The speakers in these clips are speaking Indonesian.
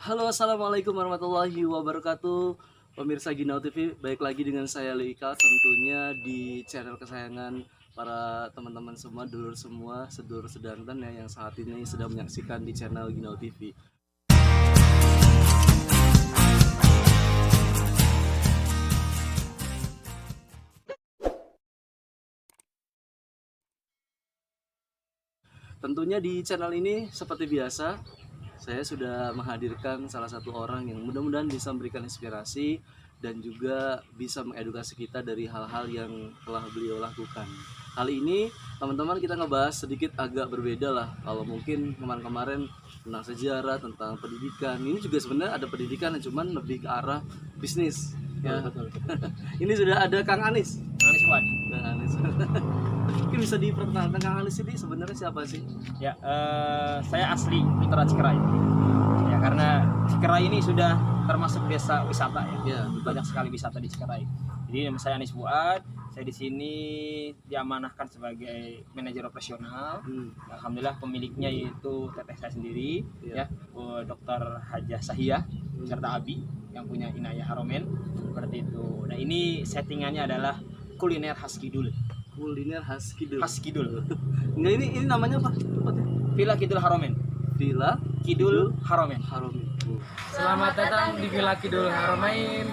Halo, assalamualaikum warahmatullahi wabarakatuh. Pemirsa Ginau TV, baik lagi dengan saya Leika, tentunya di channel kesayangan para teman-teman semua, dulur semua, sedulur sedanten ya, yang saat ini sedang menyaksikan di channel Ginau TV. Tentunya di channel ini seperti biasa, saya sudah menghadirkan salah satu orang yang mudah-mudahan bisa memberikan inspirasi dan juga bisa mengedukasi kita dari hal-hal yang telah beliau lakukan. Kali ini teman-teman kita ngebahas sedikit agak berbeda lah. Kalau mungkin kemarin-kemarin tentang sejarah, tentang pendidikan, ini juga sebenarnya ada pendidikan yang cuman lebih ke arah bisnis. Ya, betul. Ini sudah ada Kang Anis. Anis Fuad. Kang Anis. Mungkin bisa diperkenalkan Kang Anis ini sebenarnya siapa sih? Ya, saya asli Putra Cikeray. Ya, karena Cikeray ini sudah termasuk desa wisata ya. Ya, Banyak sekali wisata di Cikeray. Jadi nama saya Anis Fuad. Saya di sini diamanahkan sebagai manajer operasional. Alhamdulillah pemiliknya yaitu teteh saya sendiri, ya, Dr. Hajah Sahiyah serta Abi yang punya Inayah Haromen seperti itu. Nah ini settingannya adalah kuliner khas Kidul. Kuliner khas Kidul. Khas Kidul. Enggak, ini namanya apa tempatnya? Villa Kidul Haromen. Villa Kidul Haromen. Haromen. Selamat datang di Villa Kidul Haromain.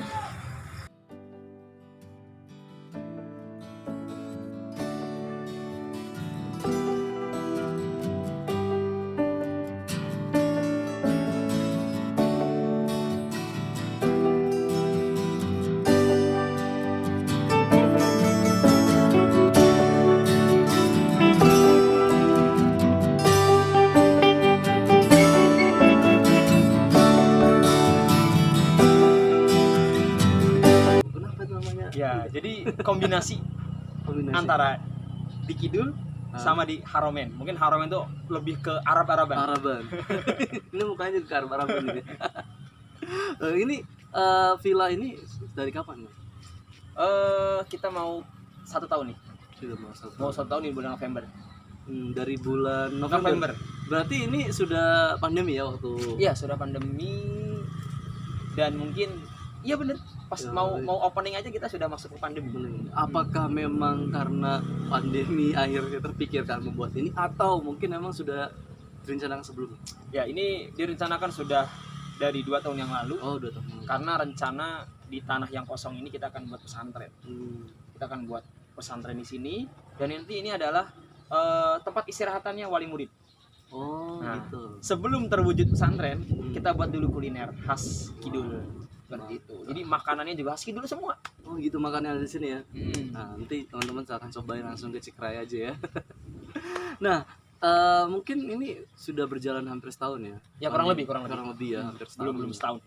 Kenapa itu namanya? Ya, jadi kombinasi antara di Kidul sama di Haromen. Mungkin Haromen itu lebih ke Arab-Araban. Araban. Ini mukanya juga Arab-Araban ini. Ini villa ini dari kapan, Mas? Kita mau 1 tahun nih. Sudah mau satu Mau tahun. 1 tahun di bulan November. Dari bulan November. Berarti ini sudah pandemi ya waktu. Iya, sudah pandemi dan mungkin iya bener pas Ya, mau iya. opening aja kita sudah masuk ke pandemi. Apakah memang karena pandemi akhirnya terpikirkan membuat ini atau mungkin memang sudah direncanakan sebelumnya? Ya, ini direncanakan sudah dari 2 tahun yang lalu. Oh, 2 tahun. yang lalu. Karena rencana di tanah yang kosong ini kita akan buat pesantren. Kita akan buat pesantren di sini dan nanti ini adalah tempat istirahatannya wali murid. Oh, Nah, gitu. Sebelum terwujud pesantren, kita buat dulu kuliner khas Kidul. Seperti itu. Jadi makanannya juga khas Kidul semua. Oh, gitu makannya ada di sini ya. Hmm. Nah, nanti teman-teman akan cobain langsung ke Cikeray aja ya. Nah, mungkin ini sudah berjalan hampir setahun ya. Ya kurang lebih ya, hampir setahun. belum setahun.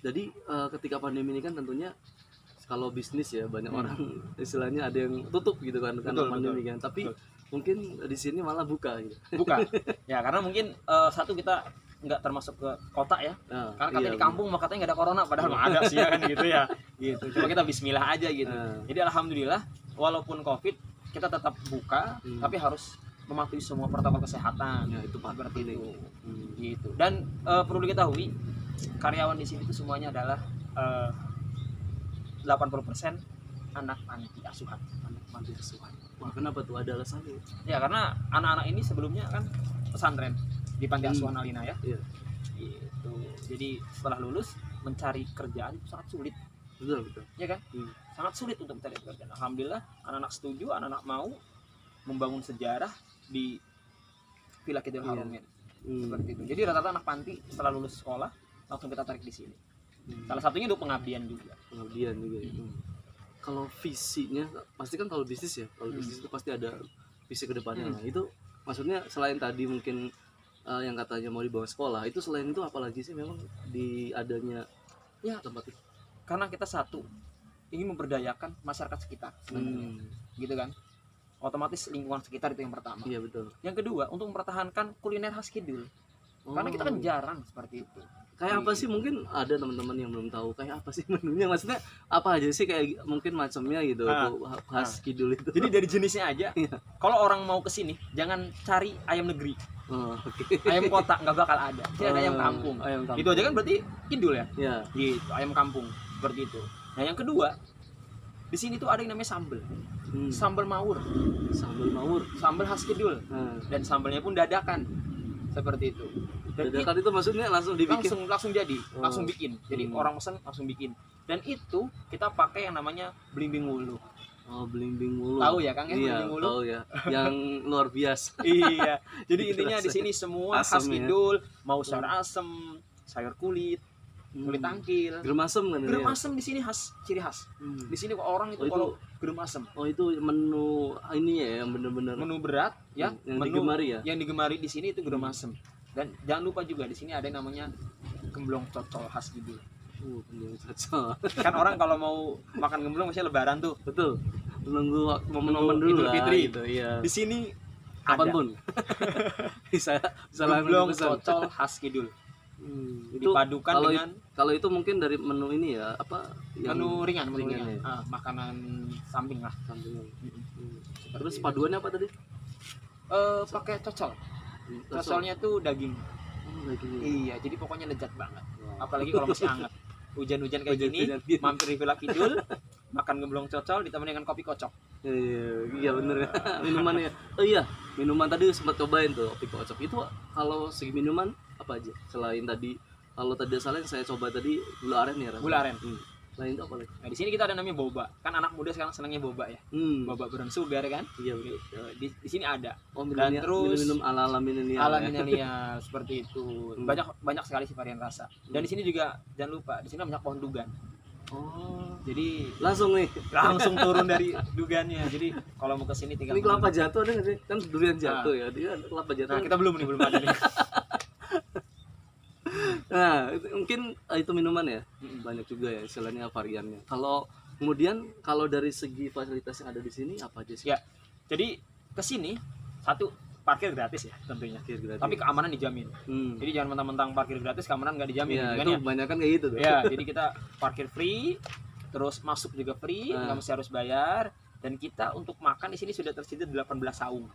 Jadi ketika pandemi ini kan tentunya kalau bisnis ya banyak orang istilahnya ada yang tutup gitu kan karena Betul, pandemi kan. Tapi mungkin di sini malah buka gitu. Buka. Ya karena mungkin satu kita nggak termasuk ke kota ya. Nah, Karena katanya iya, di kampung mah katanya nggak ada corona, padahal mah ada sih ya kan gitu ya. Gitu. Coba kita bismillah aja gitu. Jadi alhamdulillah walaupun Covid kita tetap buka, tapi harus mematuhi semua protokol kesehatan. Ya, itu Pak. Seperti itu. Hmm. Gitu. Dan perlu diketahui karyawan di sini itu semuanya adalah 80% anak panti asuhan. Anak panti asuhan. Wah, kenapa tuh ada alasannya? Ya karena anak-anak ini sebelumnya kan pesantren di panti asuhan Alina ya. Iya. Gitu. Jadi setelah lulus mencari kerjaan itu sangat sulit, Betul, betul. ya kan? Sangat sulit untuk mencari pekerjaan. Alhamdulillah anak-anak setuju, anak-anak mau membangun sejarah di Villa Kidul Iya. Haromen. Seperti itu. Jadi rata-rata anak panti setelah lulus sekolah langsung kita tarik di sini. Salah satunya untuk pengabdian juga. Pengabdian juga ya. Kalau visinya pasti kan kalau bisnis ya, kalau bisnis itu pasti ada visi ke depannya. Nah, itu maksudnya selain tadi mungkin yang katanya mau dibawa sekolah, itu selain itu apalagi sih memang di adanya Ya, tempat itu? karena kita satu ingin memberdayakan masyarakat sekitar sebenarnya. Gitu kan? Otomatis lingkungan sekitar itu yang pertama. Iya, betul. Yang kedua, untuk mempertahankan kuliner khas Kidul. Karena kita kan jarang seperti itu. Kayak apa sih, mungkin ada teman-teman yang belum tahu kayak apa sih menunya, maksudnya apa aja sih kayak mungkin macamnya gitu tuh, khas Kidul itu. Jadi dari jenisnya aja. Iya. Kalau orang mau ke sini, jangan cari ayam negeri. Oh, oke. Ayam kota nggak bakal ada. Jadi ada ayam Oh, kampung. ayam kampung. Itu aja kan berarti kidul ya. Ya. Gitu, ayam kampung seperti itu. Nah yang kedua, di sini tuh ada yang namanya sambel. Sambal mawur, Sambal mawur. sambal khas kidul, Nah, dan sambalnya pun dadakan seperti itu. Dan dadakan itu maksudnya langsung dibikin. langsung jadi, Oh. langsung bikin. Jadi orang pesan langsung bikin. Dan itu kita pakai yang namanya belimbing wulu. Oh, belimbing wulu. Tahu ya Kang ya, Iya, belimbing wulu? tahu ya. Yang luar biasa. Iya. Jadi intinya di sini semua khas Asem ya. kidul, mau sayur asem, sayur kulit tangkil. Gerem asem kan ini Gerem ya? asem di sini khas, ciri khas. Hmm. Di sini orang itu Oh, itu- kalau gerem asem Oh, itu menu ini ya yang benar-benar menu berat ya, yang menu digemari ya. yang digemari di sini itu gerem asem. Dan jangan lupa juga di sini ada yang namanya gemblong cocol khas kidul. Belum cocok. Kan orang kalau mau makan gemblong masih lebaran tuh. Betul. Menunggu momen-momen Idul dulu lah Fitri. gitu, iya. Di sini Kapanpun. bisa langsung gemblong dipesan. cocol khas kidul. Itu Dipadukan kalau dengan kalau itu mungkin dari menu ini ya, apa yang menu ringan, menu ringan ringan. ya? Makanan samping lah. sampingan. Seperti Terus itu. paduannya apa tadi? Pakai cocol. Cocol. Cocolnya tuh daging. Daging. Iya, jadi pokoknya lezat banget. Wow. Apalagi kalau masih hangat. Hujan-hujan kayak gini, Hujan-hujan gini. mampir di Villa Kidul, makan gemblong cocol ditemani dengan kopi kocok. Iya bener ya. Minumannya. Oh iya, minuman tadi sempat cobain tuh kopi kocok. Itu kalau segi minuman apa aja? Selain tadi, kalau tadi salah yang saya coba tadi gula aren ya. rasanya. Gula aren. Lain itu apa lagi? Nah, di sini kita ada namanya boba. Kan anak muda sekarang senangnya boba ya. Boba brown sugar kan. Iya betul. Di sini ada. Oh, Dan terus minum ala-ala milenial. ala ya. milenial seperti itu. Banyak sekali sih varian rasa. Dan di sini juga jangan lupa, di sini banyak pohon dugan. Oh, Jadi langsung nih. langsung turun dari dugannya. Jadi kalau mau ke sini tinggal Ini kelapa jatuh ada nggak sih? Kan durian jatuh ya. Dia ada kelapa jatuh. Nah, kita belum ada nih. Nah, mungkin itu minuman ya. Banyak juga ya istilahnya variannya. Kalau dari segi fasilitas yang ada di sini apa aja sih? Ya. Jadi ke sini satu parkir gratis ya tentunya. Parkir gratis. Tapi keamanan dijamin. Jadi jangan mentang-mentang parkir gratis keamanan nggak dijamin ya, gitu kan itu ya. banyak kan kayak gitu tuh. Ya, jadi kita parkir free, terus masuk juga free, nggak mesti harus bayar. Dan kita untuk makan di sini sudah tersedia 18 saung.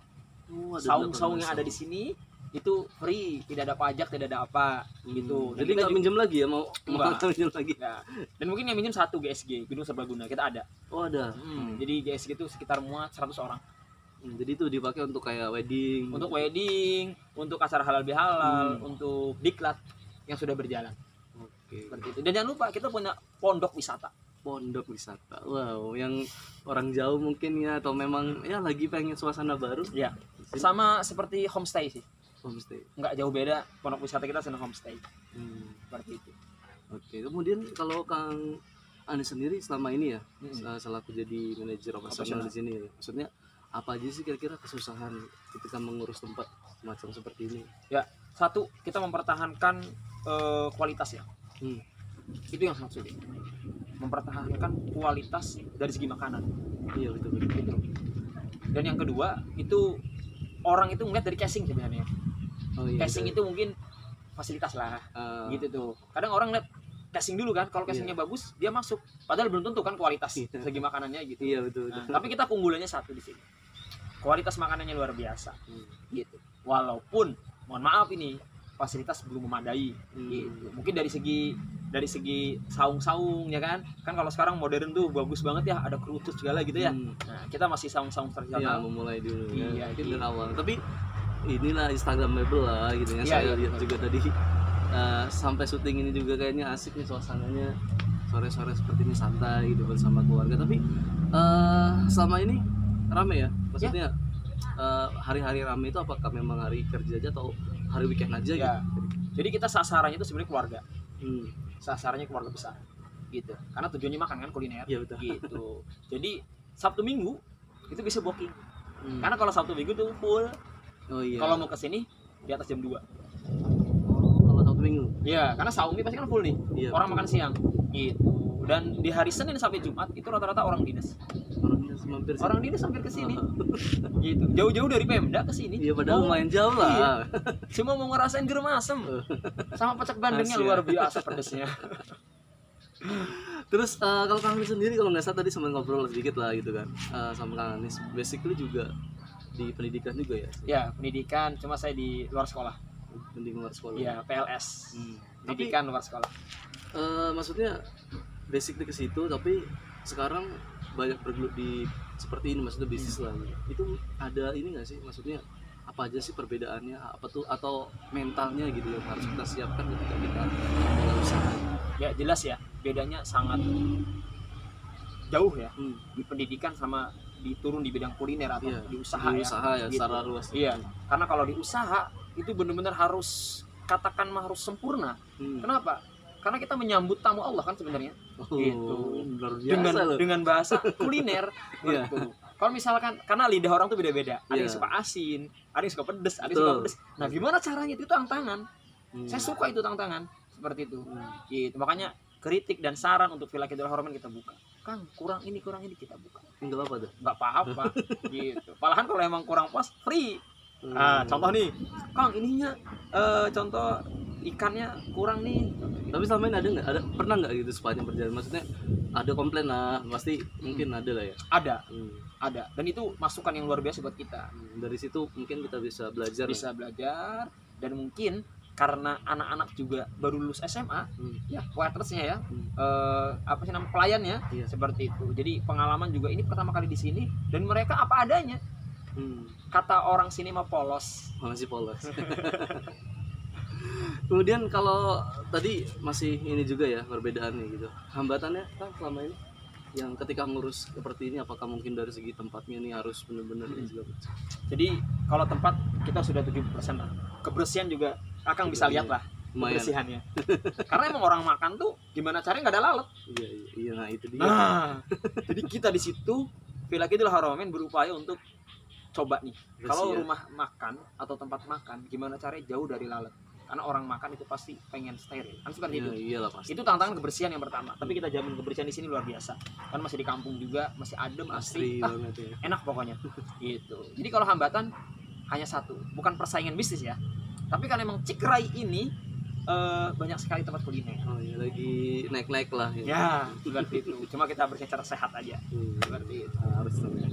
Oh, ada Saung-saung 18 yang ada di sini itu free, tidak ada pajak, tidak ada apa gitu. Dan Jadi kita nggak juga- minjem lagi ya mau Enggak. minjem lagi. Ya. Dan mungkin yang minjem satu GSG, Gedung Serbaguna kita ada. Oh ada. Jadi GSG itu sekitar muat 100 orang. Jadi itu dipakai untuk kayak wedding. Untuk wedding, untuk acara halal bihalal, untuk diklat yang sudah berjalan. Oke. Seperti itu. Dan jangan lupa kita punya pondok wisata. Pondok wisata. Wow, yang orang jauh mungkin ya atau memang ya lagi pengen suasana baru. Ya. Sama seperti homestay sih. Homestay. Nggak jauh beda, pondok wisata kita sama homestay. Seperti itu. Oke. Kemudian kalau Kang Anies sendiri selama ini ya selaku jadi manajer operasional di sini ya. Maksudnya apa aja sih kira-kira kesusahan ketika mengurus tempat macam seperti ini? Ya, satu kita mempertahankan kualitas ya. Itu yang sangat sulit. Mempertahankan kualitas dari segi makanan. Iya betul. Gitu. Dan yang kedua itu orang itu ngeliat dari casing sebenarnya. Oh, iya, Casing betul. itu mungkin fasilitas lah. Ah, Gitu tuh. Kadang orang lihat casing dulu kan, kalau casingnya bagus dia masuk. Padahal belum tentu kan kualitas Iya. segi makanannya gitu. Iya betul. Nah, tapi kita keunggulannya satu di sini. Kualitas makanannya luar biasa. Gitu. Walaupun mohon maaf ini fasilitas belum memadai gitu. Mungkin dari segi saung-saung ya kan. Kan kalau sekarang modern tuh bagus banget ya, ada kerucut segala gitu ya. Nah, kita masih saung-saung Iya, tradisional. memulai dulu Iya, ya. Mungkin gitu. dari awal. Tapi inilah Instagramable lah gitu ya. Iya, Saya iya, lihat betul. juga tadi sampai syuting ini juga kayaknya asik nih suasananya. Sore-sore seperti ini santai gitu bersama keluarga. Tapi selama ini rame ya? Maksudnya hari-hari rame itu apakah memang hari kerja aja atau hari weekend aja Ya. gitu? Jadi kita sasarannya itu sebenarnya keluarga. Hmm. Sasarannya keluarga besar. Gitu. Karena tujuannya makan kan, kuliner. Iya, betul. Gitu. Jadi Sabtu Minggu itu bisa booking. Hmm. Karena kalau Sabtu Minggu tuh full. Oh iya. Kalau mau ke sini di atas jam 2. Kalau Sabtu Minggu. Iya, karena saumi pasti kan full nih. Iya, Orang betul. makan siang. Gitu. Dan di hari Senin sampai Jumat itu rata-rata orang dinas. Orang dinas hampir ke sini. Gitu. Jauh-jauh dari Pemda ke sini. Iya padahal Mau- lumayan jauh lah. Iya. Cuma mau ngerasain gerem asem. Sama pecak bandengnya Khas ya. luar biasa pedesnya. Terus kalau Kang Anies sendiri kalau nggak salah tadi sempat ngobrol sedikit lah gitu kan sama Kang Anies. Basically juga di pendidikan juga ya? Ya, pendidikan, cuma saya di luar sekolah. Pendidikan luar sekolah. Iya, PLS. Tapi Pendidikan luar sekolah. maksudnya basically ke situ, tapi sekarang banyak bergelut di seperti ini, maksudnya bisnis lah. Itu ada ini nggak sih, maksudnya apa aja sih perbedaannya, apa tuh, atau mentalnya gitu yang harus kita siapkan ketika kita mulai usaha? Ya jelas ya, bedanya sangat jauh ya Hmm. di pendidikan sama diturun di bidang kuliner atau Iya, di usaha di ya. usaha ya, Gitu. secara luas. Iya, karena kalau di usaha itu benar-benar harus katakan harus sempurna. Hmm. Kenapa? Karena kita menyambut tamu Allah kan sebenarnya. Oh, Gitu. luar biasa loh. Dengan bahasa kuliner. Iya. Gitu. Kalau misalkan karena lidah orang tuh beda-beda. Ada yang Iya. suka asin, ada yang suka pedes, ada yang Betul. suka pedes. Nah, gimana caranya itu tantangan. Hmm. Saya suka itu tantangan seperti itu. Hmm. Gitu. Makanya kritik dan saran untuk Villa Kidul Haromen kita buka. Kang, kurang ini kita buka. Enggak apa tuh. Nggak apa-apa gitu. Malahan kalau emang kurang puas, free. Hmm. Contoh nih, Kang, ininya contoh ikannya kurang nih. Tapi selama ini ada pernah nggak gitu sepanjang perjalanan, maksudnya ada komplain lah, pasti mungkin ada lah ya. Ada, Hmm. ada. Dan itu masukan yang luar biasa buat kita. Dari situ mungkin kita bisa belajar. Bisa belajar dan mungkin karena anak-anak juga baru lulus SMA, Hmm. ya waitersnya ya, Hmm. apa sih nama pelayannya, Iya. seperti itu. Jadi pengalaman juga ini pertama kali di sini dan mereka apa adanya. Hmm. Kata orang sini mah polos. Masih polos. Kemudian kalau tadi masih ini juga ya perbedaannya gitu. Hambatannya kan selama ini yang ketika ngurus seperti ini, apakah mungkin dari segi tempatnya nih harus benar-benar ini juga. Jadi kalau tempat kita sudah 70% lah. Kebersihan juga Akang bisa lihat lah Lumayan. kebersihannya. Karena emang orang makan tuh gimana caranya nggak ada lalat. Iya, iya, iya, nah itu dia. Nah, jadi kita di situ Villa Kidul Haromen berupaya untuk coba nih. Kalau Bersih ya. rumah makan atau tempat makan gimana caranya jauh dari lalat. Karena orang makan itu pasti pengen steril. Kan seperti Iya, itu. iyalah pasti. Itu tantangan kebersihan yang pertama. Tapi kita jamin kebersihan di sini luar biasa. Kan masih di kampung juga, masih adem, Asri asri. banget ya. Enak pokoknya. Gitu. Jadi kalau hambatan hanya satu, bukan persaingan bisnis ya. Tapi kan emang Cikrai ini banyak sekali tempat kuliner. Oh iya, lagi naik-naik lah ya. Ya, seperti itu. Cuma kita bersecara sehat aja. Seperti itu. Harus dong ya.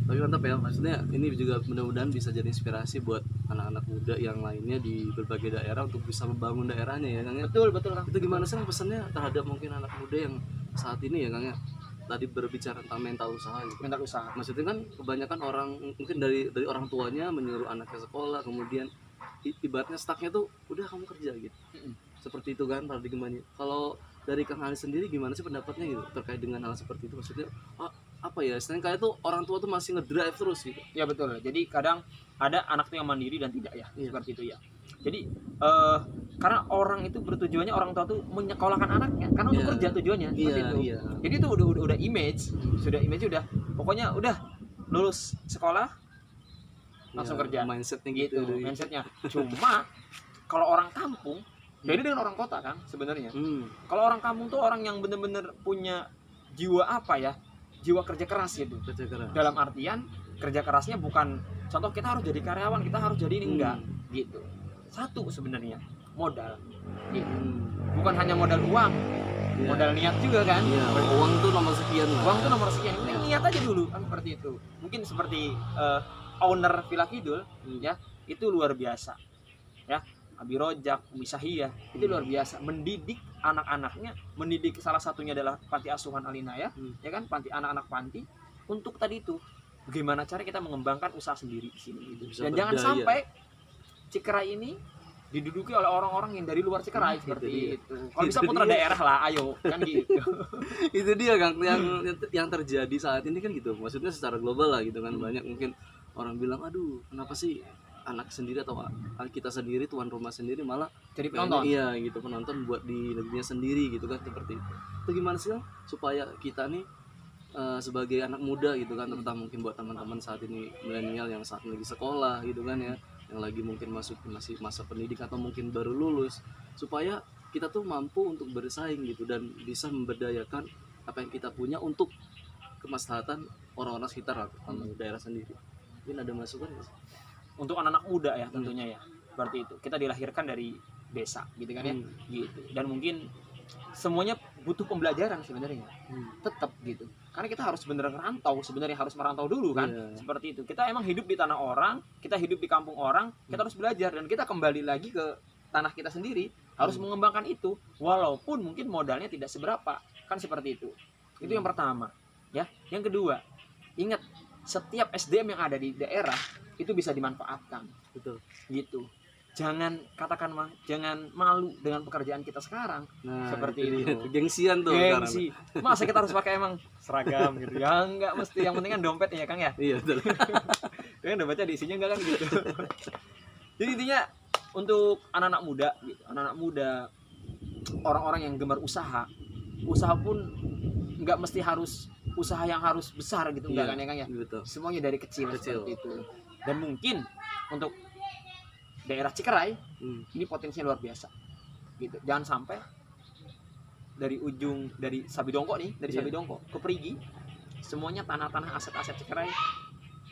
Tapi mantap ya, maksudnya ini juga mudah-mudahan bisa jadi inspirasi buat anak-anak muda yang lainnya di berbagai daerah untuk bisa membangun daerahnya ya Kang ya. Betul, betul Kang. Itu gimana sih Kang, pesannya terhadap mungkin anak muda yang saat ini ya Kang ya, tadi berbicara tentang mental usaha gitu. Mental usaha. Maksudnya kan kebanyakan orang mungkin dari orang tuanya menyuruh anaknya sekolah, kemudian ibaratnya stucknya tuh udah kamu kerja gitu. Seperti itu kan paradigmanya. Kalau dari Kang Ali sendiri gimana sih pendapatnya gitu terkait dengan hal seperti itu? Maksudnya apa ya, istilahnya kayak tuh orang tua tuh masih ngedrive terus gitu. Ya betul. Jadi kadang ada anak tuh yang mandiri dan tidak ya. Iya. Seperti itu ya. Jadi karena orang itu bertujuannya, orang tua tuh menyekolahkan anaknya karena untuk Iya. kerja tujuannya. Seperti Iya, itu. iya. Jadi itu udah image, udah pokoknya udah lulus sekolah langsung Ya, kerja. mindsetnya Gitu, gitu. mindsetnya. Cuma kalau orang kampung beda dengan orang kota kan sebenarnya. Kalau orang kampung tuh orang yang bener-bener punya jiwa apa ya? Jiwa kerja keras gitu. Kerja keras. Dalam artian kerja kerasnya bukan contoh kita harus jadi karyawan, kita harus jadi ini enggak gitu. Satu sebenarnya modal. Gitu. Bukan hanya modal uang, Iya. modal niat juga kan. Iya, uang tuh nomor sekian lah. Uang tuh nomor sekian, yang penting niat aja dulu kan seperti itu. Mungkin seperti owner Villa Kidul ya, itu luar biasa. Ya, Abi Rojak, Umi Sahiyah, itu luar biasa mendidik anak-anaknya, mendidik salah satunya adalah panti asuhan Alinaya, ya kan, anak-anak panti untuk tadi itu bagaimana cara kita mengembangkan usaha sendiri di sini gitu. Bisa Dan jangan berdaya. sampai Cikrai ini diduduki oleh orang-orang yang dari luar Cikrai Itu seperti dia. itu. Kalau bisa Itu putra dia. daerah lah, ayo kan gitu. Itu dia Kang yang terjadi saat ini kan gitu. Maksudnya secara global lah gitu kan, banyak mungkin orang bilang aduh kenapa sih anak sendiri atau kita sendiri, tuan rumah sendiri malah Jadi pengennya, penonton. iya gitu, penonton buat di negerinya sendiri gitu kan, seperti itu. Itu gimana sih Kang supaya kita nih sebagai anak muda gitu kan, terutama mungkin buat teman-teman saat ini milenial yang saat ini lagi sekolah gitu kan ya, yang lagi mungkin masih masa pendidik atau mungkin baru lulus, supaya kita tuh mampu untuk bersaing gitu dan bisa memberdayakan apa yang kita punya untuk kemaslahatan orang-orang sekitar lah, terutama daerah sendiri. Mungkin ada masukan nggak sih? Untuk anak-anak muda ya tentunya ya. Berarti itu kita dilahirkan dari desa gitu kan ya. Gitu. Dan mungkin semuanya butuh pembelajaran sebenarnya, tetap gitu. Karena kita harus beneran merantau, sebenarnya harus merantau dulu kan, seperti itu. Kita emang hidup di tanah orang, kita hidup di kampung orang, kita harus belajar dan kita kembali lagi ke tanah kita sendiri, harus mengembangkan itu, walaupun mungkin modalnya tidak seberapa, kan seperti itu. Itu yang pertama, ya. Yang kedua, ingat setiap SDM yang ada di daerah itu bisa dimanfaatkan, Betul. gitu. Jangan katakan jangan malu dengan pekerjaan kita sekarang. Nah, Seperti itu itu. dia. Gengsian tuh Gengsi. Masa kita harus pakai emang seragam gitu? Ya enggak mesti. Yang penting kan dompetnya ya Kang ya. Iya, betul. Kan dompetnya diisinya enggak kan gitu. Jadi intinya untuk anak-anak muda gitu. Anak-anak muda, orang-orang yang gemar usaha pun enggak mesti harus usaha yang harus besar gitu, enggak kan ya Kang ya. Betul. Semuanya dari kecil. Seperti itu. Dan mungkin untuk daerah Cikeray ini potensinya luar biasa gitu. Jangan sampai dari ujung dari Sabidongko nih, dari Sabidongko ke Perigi, semuanya tanah-tanah aset-aset Cikeray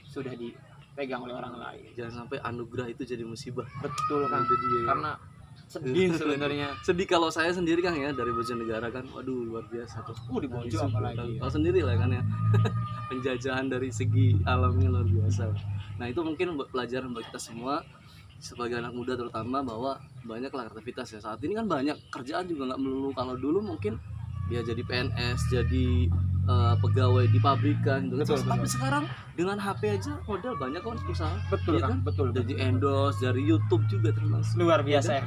sudah dipegang oleh orang lain. Jangan sampai anugerah itu jadi musibah. Betul kan? Itu dia. Karena sedih sebenarnya. Sedih kalau saya sendiri Kang ya, dari Bojonegara kan, waduh luar biasa tuh. Di Bojo apalagi. Kalau sendiri lah kan ya. Penjajahan dari segi alamnya luar biasa. Nah itu mungkin pelajaran buat kita semua sebagai anak muda terutama, bahwa banyaklah aktivitas ya. Saat ini kan banyak kerjaan juga, nggak melulu. Kalau dulu mungkin ya jadi PNS, jadi pegawai di pabrikan gitu. Tapi sekarang dengan HP aja modal banyak kan usaha. Betul ya kan? Betul. Jadi endorse dari YouTube juga termasuk. Luar biasa ya.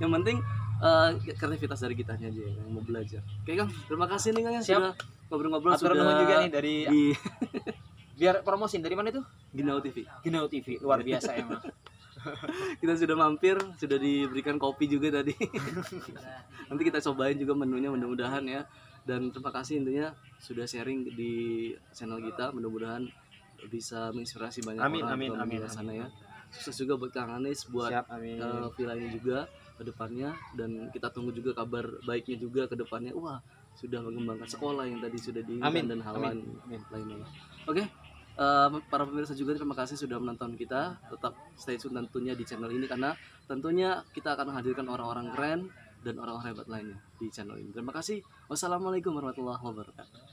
Yang penting kreativitas dari kitanya aja yang mau belajar. Oke Kang, terima kasih nih Kang ya, Siap. sudah ngobrol-ngobrol. Atur sudah juga nih dari di biar promosin dari mana itu? Ginau TV. Ginau TV. Luar biasa emang. Kita sudah mampir, sudah diberikan kopi juga tadi. Nanti kita cobain juga menunya mudah-mudahan ya. Dan terima kasih intinya sudah sharing di channel kita, mudah-mudahan bisa menginspirasi banyak orang di luar sana ya. Sukses juga buat Kang Anis, buat villa ini juga ke depannya, dan kita tunggu juga kabar baiknya juga ke depannya. Wah, sudah mengembangkan sekolah yang tadi sudah diinginkan dan hal lainnya. Oke. Para pemirsa juga terima kasih sudah menonton kita. Tetap stay tune tentunya di channel ini, karena tentunya kita akan menghadirkan orang-orang keren dan orang-orang hebat lainnya di channel ini. Terima kasih. Wassalamualaikum warahmatullahi wabarakatuh.